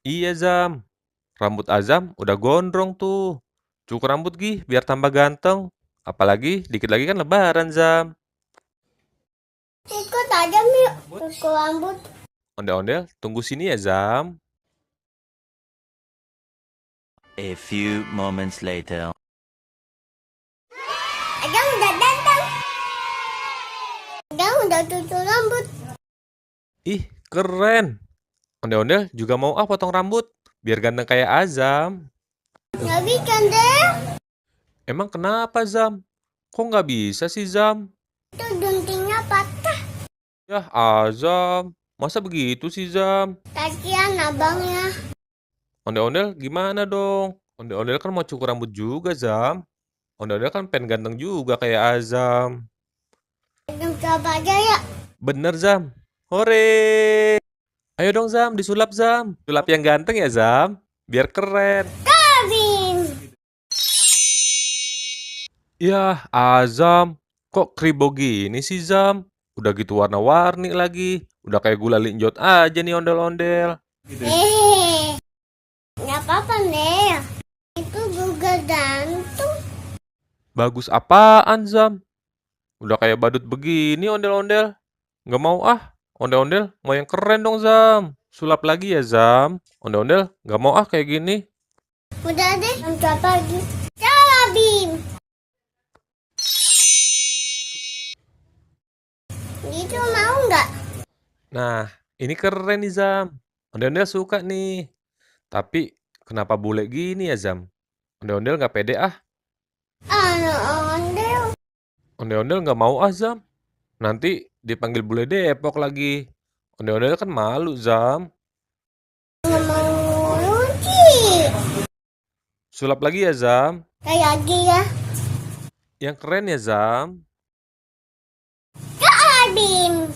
Iya, Zam. Rambut Azam udah gondrong tuh. Cukur rambut gih biar tambah ganteng. Apalagi dikit lagi kan lebaran, Zam. Ikut aja yuk, cukur rambut. Ondel-ondel, tunggu sini ya, Zam. A few moments later. Aja udah datang. Aja udah cukur rambut. Ih, keren. Ondel-ondel juga mau potong rambut. Biar ganteng kayak Azam. Nggak bisa deh. Emang kenapa, Zam? Kok nggak bisa sih, Zam? Itu guntingnya patah. Yah, Azam. Masa begitu sih, Zam? Kasihan abangnya. Ondel-ondel gimana dong? Ondel-ondel kan mau cukur rambut juga, Zam. Ondel-ondel kan pengen ganteng juga kayak Azam. Kita coba aja ya. Bener, Zam. Hore! Ayo dong, Zam. Disulap, Zam. Sulap yang ganteng ya, Zam. Biar keren. Kavin. Yah, Azam. Kok kribo gini sih, Zam? Udah gitu warna-warni lagi. Udah kayak gula linjot aja nih ondel-ondel. Hehehe. Nggak apa-apa nih. Itu juga gantung. Bagus apaan, Zam? Udah kayak badut begini ondel-ondel. Nggak mau ondel-ondel mau yang keren dong, Zam. Sulap lagi ya, Zam. Ondel-ondel nggak mau kayak gini. Udah deh. Coba lagi. Coba Bim. Gitu mau nggak? Nah, ini keren nih, Zam. Ondel-ondel suka nih. Tapi kenapa bule gini ya, Zam? Ondel-ondel nggak pede Anak ondel. Ondel-ondel nggak mau Zam. Nanti dipanggil bule Depok lagi. Ondel-ondel kan malu, Zam. Nggak mau lucu. Sulap lagi ya, Zam. Kayak lagi ya. Yang keren ya, Zam. Bim.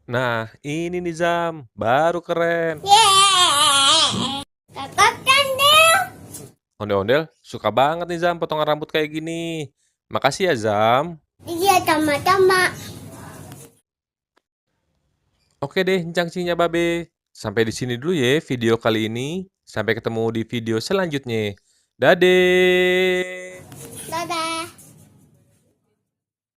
Nah, ini nih, Zam. Baru keren. Yeay. Kakak kan deh. Ondel-ondel suka banget nih, Zam, potongan rambut kayak gini. Makasih ya, Zam. Iya sama-sama. Oke deh, cangcingnya babe. Sampai di sini dulu ya video kali ini. Sampai ketemu di video selanjutnya. Dadah. Dadah.